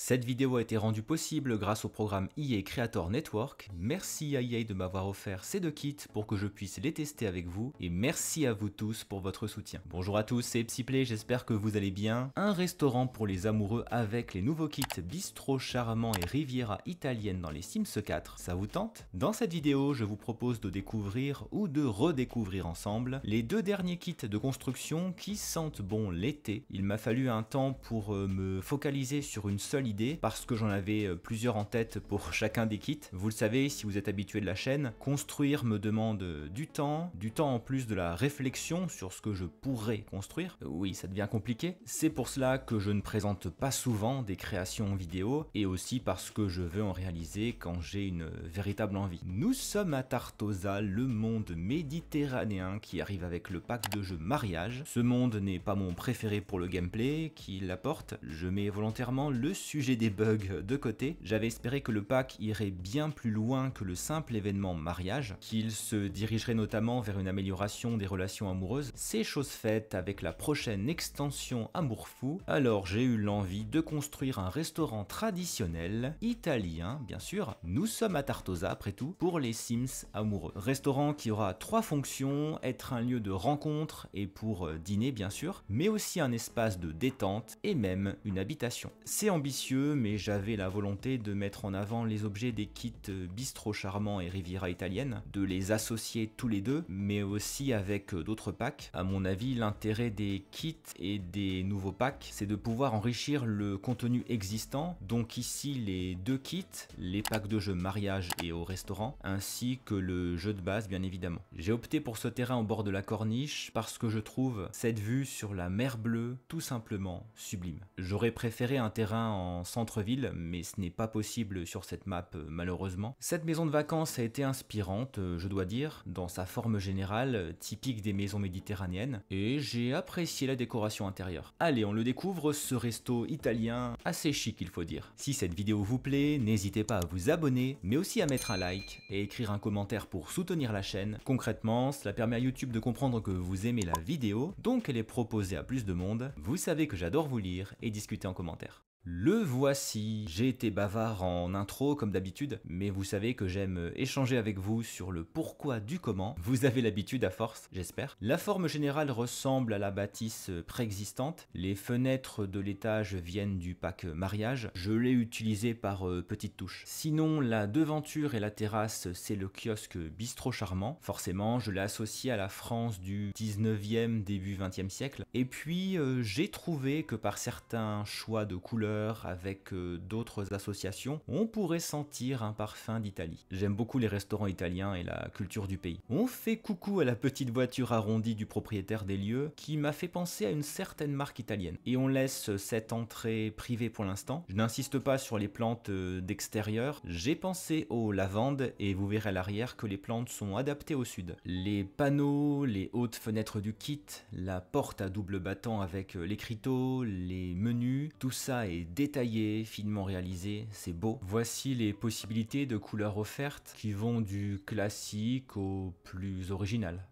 Cette vidéo a été rendue possible grâce au programme EA Creator Network. Merci à EA de m'avoir offert ces deux kits pour que je puisse les tester avec vous et merci à vous tous pour votre soutien. Bonjour à tous, c'est Psyplay, j'espère que vous allez bien. Un restaurant pour les amoureux avec les nouveaux kits Bistro Charmant et Riviera Italienne dans les Sims 4, ça vous tente? Dans cette vidéo, je vous propose de découvrir ou de redécouvrir ensemble les deux derniers kits de construction qui sentent bon l'été. Il m'a fallu un temps pour me focaliser sur une seule idée parce que j'en avais plusieurs en tête pour chacun des kits. Vous le savez, si vous êtes habitué de la chaîne, construire me demande du temps en plus de la réflexion sur ce que je pourrais construire. Oui, ça devient compliqué. C'est pour cela que je ne présente pas souvent des créations vidéo et aussi parce que je veux en réaliser quand j'ai une véritable envie. Nous sommes à Tartosa, le monde méditerranéen qui arrive avec le pack de jeu mariage. Ce monde n'est pas mon préféré pour le gameplay qu'il apporte. Je mets volontairement le sujet des bugs de côté. J'avais espéré que le pack irait bien plus loin que le simple événement mariage, qu'il se dirigerait notamment vers une amélioration des relations amoureuses. C'est chose faite avec la prochaine extension Amour Fou. Alors j'ai eu l'envie de construire un restaurant traditionnel, italien bien sûr. Nous sommes à Tartosa après tout, pour les Sims amoureux. Restaurant qui aura trois fonctions, être un lieu de rencontre et pour dîner bien sûr, mais aussi un espace de détente et même une habitation. C'est ambitieux, mais j'avais la volonté de mettre en avant les objets des kits Bistro Charmant et Riviera Italienne, de les associer tous les deux, mais aussi avec d'autres packs. À mon avis, l'intérêt des kits et des nouveaux packs, c'est de pouvoir enrichir le contenu existant, donc ici les deux kits, les packs de jeux mariage et au restaurant, ainsi que le jeu de base bien évidemment. J'ai opté pour ce terrain au bord de la corniche parce que je trouve cette vue sur la mer bleue tout simplement sublime. J'aurais préféré un terrain en centre-ville, mais ce n'est pas possible sur cette map malheureusement. Cette maison de vacances a été inspirante, je dois dire, dans sa forme générale, typique des maisons méditerranéennes, et j'ai apprécié la décoration intérieure. Allez, on le découvre, ce resto italien assez chic il faut dire. Si cette vidéo vous plaît, n'hésitez pas à vous abonner, mais aussi à mettre un like et écrire un commentaire pour soutenir la chaîne. Concrètement, cela permet à YouTube de comprendre que vous aimez la vidéo, donc elle est proposée à plus de monde. Vous savez que j'adore vous lire et discuter en commentaire. Le voici. J'ai été bavard en intro comme d'habitude, mais vous savez que j'aime échanger avec vous sur le pourquoi du comment. Vous avez l'habitude à force, j'espère. La forme générale ressemble à la bâtisse préexistante. Les fenêtres de l'étage viennent du pack mariage. Je l'ai utilisé par petites touches. Sinon, la devanture et la terrasse, c'est le kiosque Bistro Charmant. Forcément, je l'ai associé à la France du 19e, début 20e siècle. Et puis, j'ai trouvé que par certains choix de couleurs, avec d'autres associations, on pourrait sentir un parfum d'Italie. J'aime beaucoup les restaurants italiens et la culture du pays. On fait coucou à la petite voiture arrondie du propriétaire des lieux qui m'a fait penser à une certaine marque italienne. Et on laisse cette entrée privée pour l'instant. Je n'insiste pas sur les plantes d'extérieur. J'ai pensé aux lavandes et vous verrez à l'arrière que les plantes sont adaptées au sud. Les panneaux, les hautes fenêtres du kit, la porte à double battant avec l'écriteau, les menus, tout ça est détaillé, finement réalisé, c'est beau. Voici les possibilités de couleurs offertes qui vont du classique au plus original.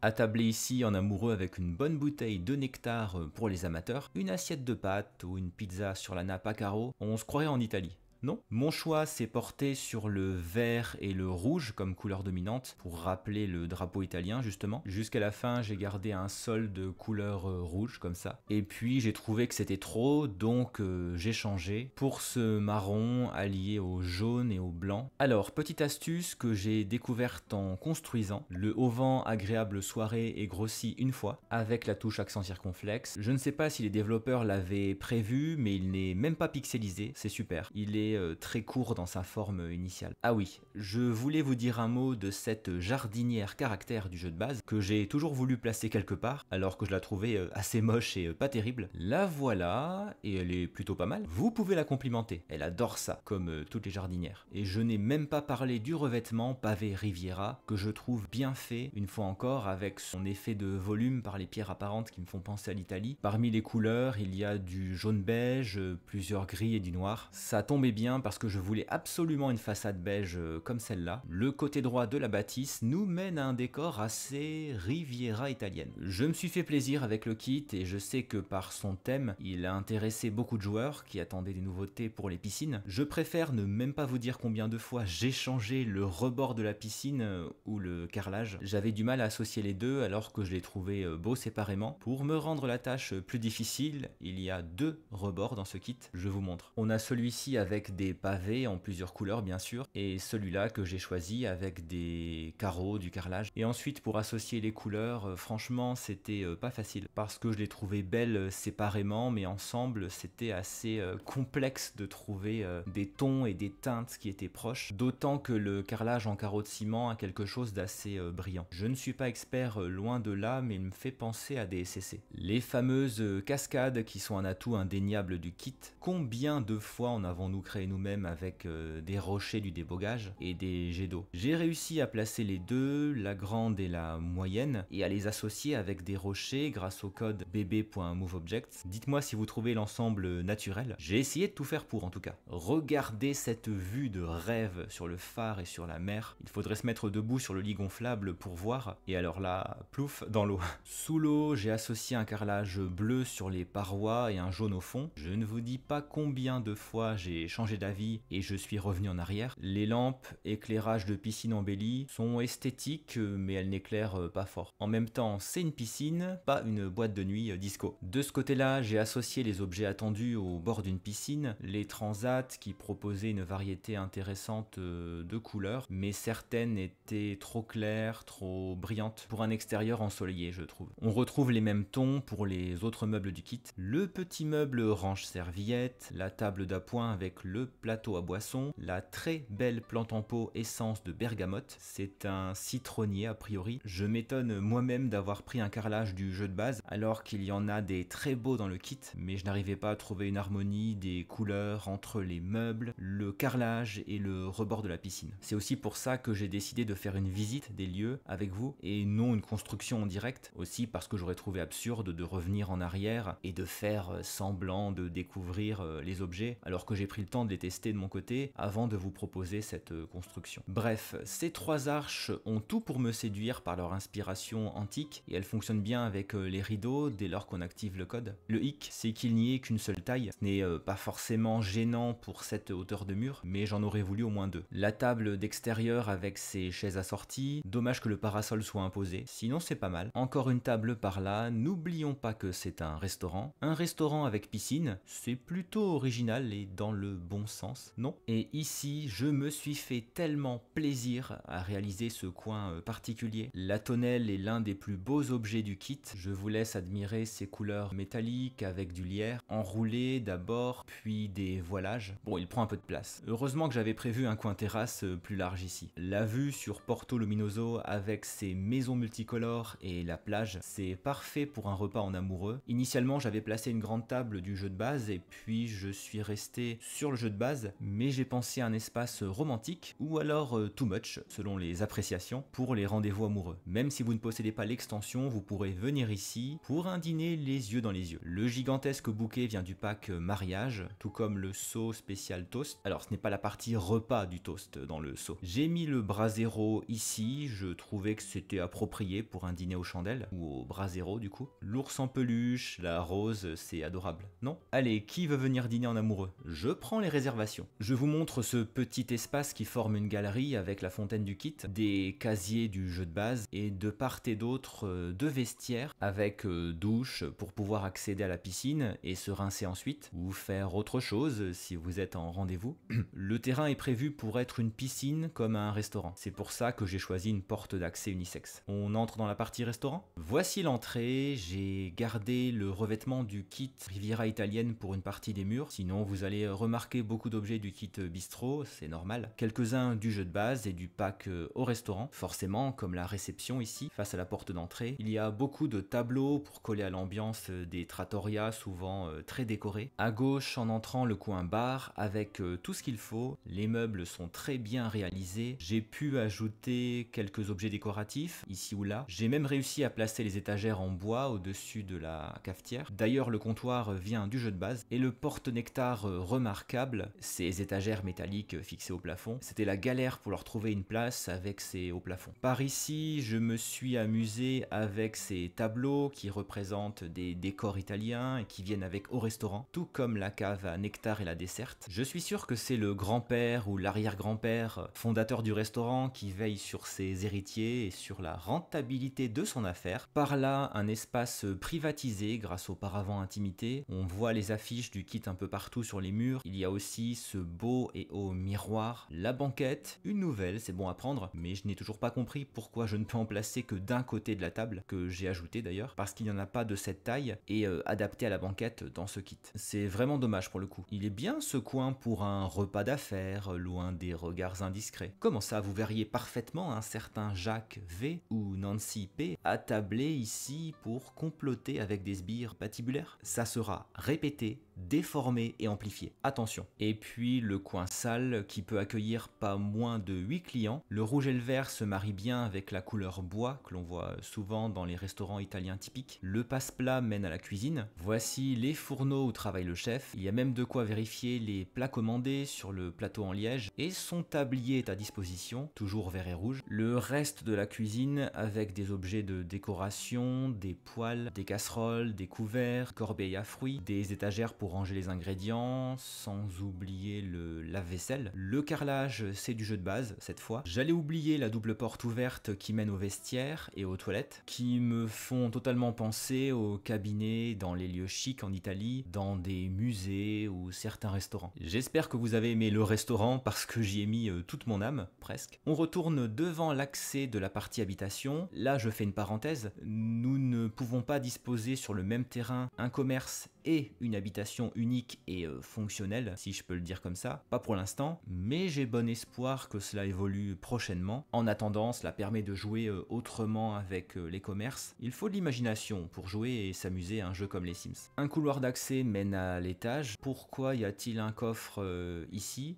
Attablé ici en amoureux avec une bonne bouteille de nectar pour les amateurs, une assiette de pâtes ou une pizza sur la nappe à carreaux, on se croirait en Italie. Non, mon choix s'est porté sur le vert et le rouge comme couleur dominante pour rappeler le drapeau italien justement. Jusqu'à la fin, j'ai gardé un sol de couleur rouge comme ça. Et puis j'ai trouvé que c'était trop, donc j'ai changé pour ce marron allié au jaune et au blanc. Alors, petite astuce que j'ai découverte en construisant, le auvent agréable soirée est grossi une fois avec la touche accent circonflexe. Je ne sais pas si les développeurs l'avaient prévu, mais il n'est même pas pixelisé, c'est super. Il est très court dans sa forme initiale. Ah oui, je voulais vous dire un mot de cette jardinière caractère du jeu de base que j'ai toujours voulu placer quelque part alors que je la trouvais assez moche et pas terrible. La voilà et elle est plutôt pas mal. Vous pouvez la complimenter, elle adore ça comme toutes les jardinières. Et je n'ai même pas parlé du revêtement pavé Riviera que je trouve bien fait une fois encore avec son effet de volume par les pierres apparentes qui me font penser à l'Italie. Parmi les couleurs, il y a du jaune beige, plusieurs gris et du noir. Ça tombait bien bien parce que je voulais absolument une façade beige comme celle-là. Le côté droit de la bâtisse nous mène à un décor assez Riviera italienne. Je me suis fait plaisir avec le kit et je sais que par son thème, il a intéressé beaucoup de joueurs qui attendaient des nouveautés pour les piscines. Je préfère ne même pas vous dire combien de fois j'ai changé le rebord de la piscine ou le carrelage. J'avais du mal à associer les deux alors que je les trouvais beaux séparément. Pour me rendre la tâche plus difficile, il y a 2 rebords dans ce kit, je vous montre. On a celui-ci avec des pavés en plusieurs couleurs bien sûr, et celui-là que j'ai choisi avec des carreaux, du carrelage. Et ensuite pour associer les couleurs, franchement c'était pas facile, parce que je les trouvais belles séparément, mais ensemble c'était assez complexe de trouver des tons et des teintes qui étaient proches, d'autant que le carrelage en carreau de ciment a quelque chose d'assez brillant. Je ne suis pas expert loin de là, mais il me fait penser à des SCC. Les fameuses cascades qui sont un atout indéniable du kit. Combien de fois en avons-nous créé nous-mêmes avec des rochers du débogage et des jets d'eau? J'ai réussi à placer les deux, la grande et la moyenne, et à les associer avec des rochers grâce au code bb.moveobjects. Dites-moi si vous trouvez l'ensemble naturel. J'ai essayé de tout faire pour en tout cas. Regardez cette vue de rêve sur le phare et sur la mer. Il faudrait se mettre debout sur le lit gonflable pour voir, et alors là, plouf, dans l'eau. Sous l'eau, j'ai associé un carrelage bleu sur les parois et un jaune au fond. Je ne vous dis pas combien de fois j'ai changé d'avis et je suis revenu en arrière. Les lampes, éclairage de piscine embellie, sont esthétiques mais elles n'éclairent pas fort. En même temps, c'est une piscine, pas une boîte de nuit disco. De ce côté-là, j'ai associé les objets attendus au bord d'une piscine, les transats qui proposaient une variété intéressante de couleurs, mais certaines étaient trop claires, trop brillantes pour un extérieur ensoleillé, je trouve. On retrouve les mêmes tons pour les autres meubles du kit. Le petit meuble range serviette, la table d'appoint avec le plateau à boisson, la très belle plante en pot essence de bergamote, c'est un citronnier a priori. Je m'étonne moi-même d'avoir pris un carrelage du jeu de base alors qu'il y en a des très beaux dans le kit, mais je n'arrivais pas à trouver une harmonie des couleurs entre les meubles, le carrelage et le rebord de la piscine. C'est aussi pour ça que j'ai décidé de faire une visite des lieux avec vous et non une construction en direct, aussi parce que j'aurais trouvé absurde de revenir en arrière et de faire semblant de découvrir les objets alors que j'ai pris le temps de les tester de mon côté avant de vous proposer cette construction. Bref, ces 3 arches ont tout pour me séduire par leur inspiration antique et elles fonctionnent bien avec les rideaux dès lors qu'on active le code. Le hic, c'est qu'il n'y ait qu'une seule taille. Ce n'est pas forcément gênant pour cette hauteur de mur, mais j'en aurais voulu au moins 2. La table d'extérieur avec ses chaises assorties, dommage que le parasol soit imposé, sinon c'est pas mal. Encore une table par là, n'oublions pas que c'est un restaurant. Un restaurant avec piscine, c'est plutôt original et dans le bon sens, non? Et ici, je me suis fait tellement plaisir à réaliser ce coin particulier. La tonnelle est l'un des plus beaux objets du kit. Je vous laisse admirer ses couleurs métalliques avec du lierre, enroulé d'abord, puis des voilages. Bon, il prend un peu de place. Heureusement que j'avais prévu un coin terrasse plus large ici. La vue sur Porto Luminoso avec ses maisons multicolores et la plage, c'est parfait pour un repas en amoureux. Initialement, j'avais placé une grande table du jeu de base et puis je suis resté sur le jeu de base, mais j'ai pensé à un espace romantique ou alors too much, selon les appréciations, pour les rendez-vous amoureux. Même si vous ne possédez pas l'extension, vous pourrez venir ici pour un dîner les yeux dans les yeux. Le gigantesque bouquet vient du pack mariage, tout comme le seau spécial toast. Alors ce n'est pas la partie repas du toast dans le seau. J'ai mis le brasero ici, je trouvais que c'était approprié pour un dîner aux chandelles, ou au brasero du coup. L'ours en peluche, la rose, c'est adorable, non? Allez, qui veut venir dîner en amoureux? Je prends les réservations. Je vous montre ce petit espace qui forme une galerie avec la fontaine du kit, des casiers du jeu de base et de part et d'autre 2 vestiaires avec douche pour pouvoir accéder à la piscine et se rincer ensuite ou faire autre chose si vous êtes en rendez-vous. Le terrain est prévu pour être une piscine comme un restaurant. C'est pour ça que j'ai choisi une porte d'accès unisexe. On entre dans la partie restaurant. Voici l'entrée. J'ai gardé le revêtement du kit Riviera italienne pour une partie des murs. Sinon, vous allez remarquer beaucoup d'objets du kit bistrot, c'est normal. Quelques-uns du jeu de base et du pack au restaurant. Forcément, comme la réception ici, face à la porte d'entrée. Il y a beaucoup de tableaux pour coller à l'ambiance des trattorias, souvent très décorés. À gauche, en entrant, le coin bar avec tout ce qu'il faut. Les meubles sont très bien réalisés. J'ai pu ajouter quelques objets décoratifs, ici ou là. J'ai même réussi à placer les étagères en bois au-dessus de la cafetière. D'ailleurs, le comptoir vient du jeu de base. Et le porte-nectar remarquable table, ces étagères métalliques fixées au plafond. C'était la galère pour leur trouver une place avec ces hauts plafonds. Par ici, je me suis amusé avec ces tableaux qui représentent des décors italiens et qui viennent avec au restaurant, tout comme la cave à nectar et la desserte. Je suis sûr que c'est le grand-père ou l'arrière-grand-père fondateur du restaurant qui veille sur ses héritiers et sur la rentabilité de son affaire. Par là, un espace privatisé grâce au paravent intimité. On voit les affiches du kit un peu partout sur les murs. Il y a aussi ce beau et haut miroir. La banquette, une nouvelle, c'est bon à prendre, mais je n'ai toujours pas compris pourquoi je ne peux en placer que d'un côté de la table, que j'ai ajouté d'ailleurs, parce qu'il n'y en a pas de cette taille et adapté à la banquette dans ce kit. C'est vraiment dommage pour le coup. Il est bien ce coin pour un repas d'affaires, loin des regards indiscrets. Comment ça, vous verriez parfaitement un certain Jacques V ou Nancy P attablés ici pour comploter avec des sbires patibulaires? Ça sera répété, déformé et amplifié. Attention. Et puis le coin salle qui peut accueillir pas moins de 8 clients. Le rouge et le vert se marient bien avec la couleur bois que l'on voit souvent dans les restaurants italiens typiques. Le passe-plat mène à la cuisine. Voici les fourneaux où travaille le chef. Il y a même de quoi vérifier les plats commandés sur le plateau en liège et son tablier est à disposition, toujours vert et rouge. Le reste de la cuisine avec des objets de décoration, des poêles, des casseroles, des couverts, corbeilles à fruits, des étagères pour ranger les ingrédients, sans oublier le lave-vaisselle. Le carrelage, c'est du jeu de base cette fois. J'allais oublier la double porte ouverte qui mène au vestiaire et aux toilettes, qui me font totalement penser aux cabinets dans les lieux chics en Italie, dans des musées ou certains restaurants. J'espère que vous avez aimé le restaurant parce que j'y ai mis toute mon âme, presque. On retourne devant l'accès de la partie habitation. Là, je fais une parenthèse. Nous ne pouvons pas disposer sur le même terrain un commerce et une habitation unique et fonctionnelle, si je peux le dire comme ça. Pas pour l'instant, mais j'ai bon espoir que cela évolue prochainement. En attendant, cela permet de jouer autrement avec les commerces. Il faut de l'imagination pour jouer et s'amuser à un jeu comme les Sims. Un couloir d'accès mène à l'étage. Pourquoi y a-t-il un coffre ici?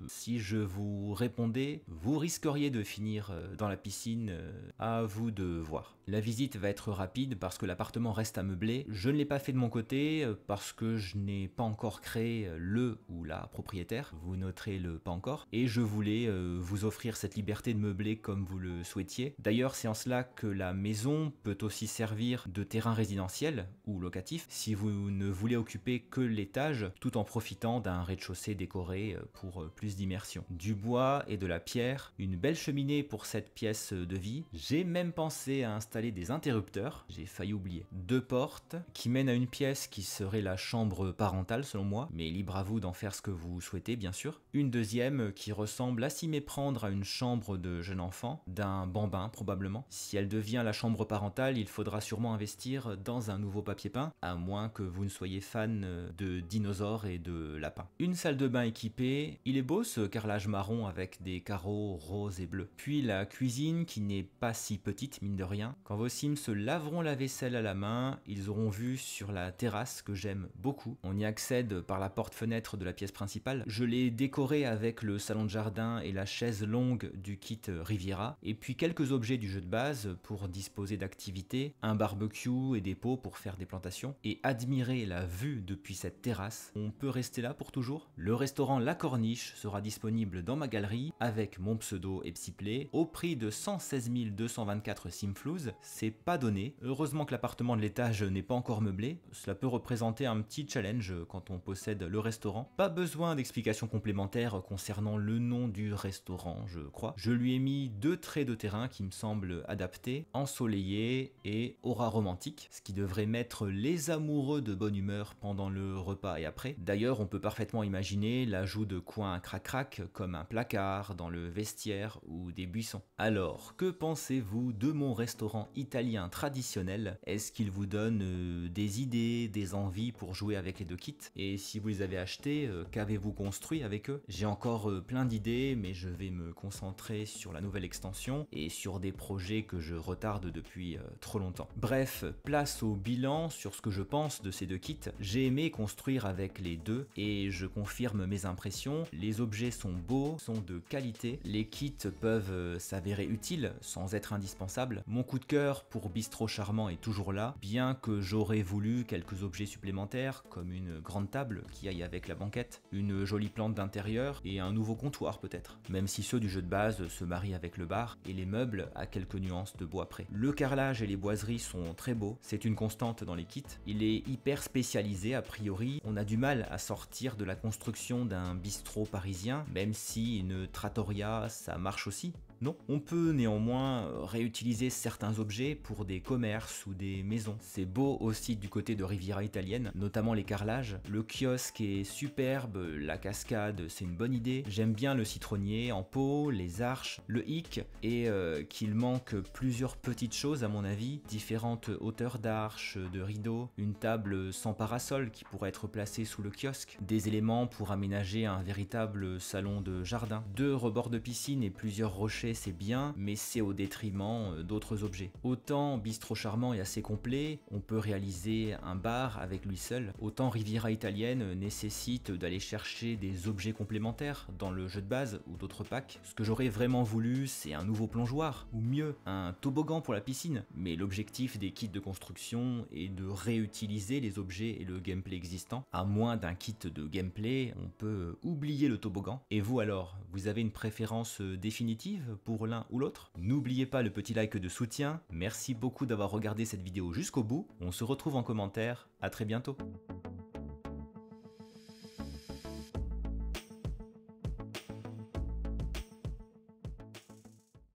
Si je vous répondais, vous risqueriez de finir dans la piscine. À vous de voir. La visite va être rapide parce que l'appartement reste à meubler. Je ne l'ai pas fait de mon côté parce que je n'ai pas encore créé le ou la propriétaire. Vous noterez le pas encore. Et je voulais vous offrir cette liberté de meubler comme vous le souhaitiez. D'ailleurs, c'est en cela que la maison peut aussi servir de terrain résidentiel ou locatif si vous ne voulez occuper que l'étage tout en profitant d'un rez-de-chaussée décoré pour plus d'immersion. Du bois et de la pierre, une belle cheminée pour cette pièce de vie. J'ai même pensé à installer des interrupteurs, j'ai failli oublier. 2 portes qui mènent à une pièce qui serait la chambre parentale selon moi, mais libre à vous d'en faire ce que vous souhaitez bien sûr. Une deuxième qui ressemble à s'y méprendre à une chambre de jeune enfant, d'un bambin probablement. Si elle devient la chambre parentale, il faudra sûrement investir dans un nouveau papier peint, à moins que vous ne soyez fan de dinosaures et de lapins. Une salle de bain équipée, il est beau ce carrelage marron avec des carreaux roses et bleus. Puis la cuisine qui n'est pas si petite mine de rien. Quand vos Sims se laveront la vaisselle à la main, ils auront vue sur la terrasse que j'aime beaucoup. On y accède par la porte-fenêtre de la pièce principale. Je l'ai décoré avec le salon de jardin et la chaise longue du kit Riviera, et puis quelques objets du jeu de base pour disposer d'activités, un barbecue et des pots pour faire des plantations, et admirer la vue depuis cette terrasse. On peut rester là pour toujours. Le restaurant La Corniche sera disponible dans ma galerie avec mon pseudo Epsiplay au prix de 116 224 Simflouz. C'est pas donné. Heureusement que l'appartement de l'étage n'est pas encore meublé. Cela peut représenter un petit challenge quand on possède le restaurant. Pas besoin d'explications complémentaires concernant le nom du restaurant, je crois. Je lui ai mis 2 traits de terrain qui me semblent adaptés, ensoleillés et aura romantique, ce qui devrait mettre les amoureux de bonne humeur pendant le repas et après. D'ailleurs, on peut parfaitement imaginer l'ajout de coins crac-crac comme un placard dans le vestiaire ou des buissons. Alors, que pensez-vous de mon restaurant italien traditionnel? Est-ce qu'il vous donne des idées, des envies pour jouer avec les 2 kits? Et si vous les avez achetés, qu'avez-vous construit avec eux? J'ai encore plein d'idées, mais je vais me concentrer sur la nouvelle extension et sur des projets que je retarde depuis trop longtemps. Bref, place au bilan sur ce que je pense de ces 2 kits. J'ai aimé construire avec les 2 et je confirme mes impressions. Les objets sont beaux, sont de qualité. Les kits peuvent s'avérer utiles sans être indispensables. Mon coup de cœur pour Bistrot Charmant est toujours là, bien que j'aurais voulu quelques objets supplémentaires, comme une grande table qui aille avec la banquette, une jolie plante d'intérieur et un nouveau comptoir peut-être, même si ceux du jeu de base se marient avec le bar et les meubles à quelques nuances de bois près. Le carrelage et les boiseries sont très beaux, c'est une constante dans les kits. Il est hyper spécialisé a priori, on a du mal à sortir de la construction d'un bistrot parisien, même si une trattoria ça marche aussi. Non, on peut néanmoins réutiliser certains objets pour des commerces ou des maisons. C'est beau aussi du côté de Riviera Italienne, notamment les carrelages. Le kiosque est superbe, la cascade c'est une bonne idée. J'aime bien le citronnier en pot, les arches, le hic et qu'il manque plusieurs petites choses à mon avis, différentes hauteurs d'arches, de rideaux, une table sans parasol qui pourrait être placée sous le kiosque, des éléments pour aménager un véritable salon de jardin, 2 rebords de piscine et plusieurs rochers c'est bien, mais c'est au détriment d'autres objets. Autant Bistrot Charmant est assez complet, on peut réaliser un bar avec lui seul, autant Riviera Italienne nécessite d'aller chercher des objets complémentaires dans le jeu de base ou d'autres packs. Ce que j'aurais vraiment voulu, c'est un nouveau plongeoir, ou mieux, un toboggan pour la piscine. Mais l'objectif des kits de construction est de réutiliser les objets et le gameplay existant. À moins d'un kit de gameplay, on peut oublier le toboggan. Et vous alors, vous avez une préférence définitive pour l'un ou l'autre? N'oubliez pas le petit like de soutien, merci beaucoup d'avoir regardé cette vidéo jusqu'au bout, on se retrouve en commentaire, à très bientôt.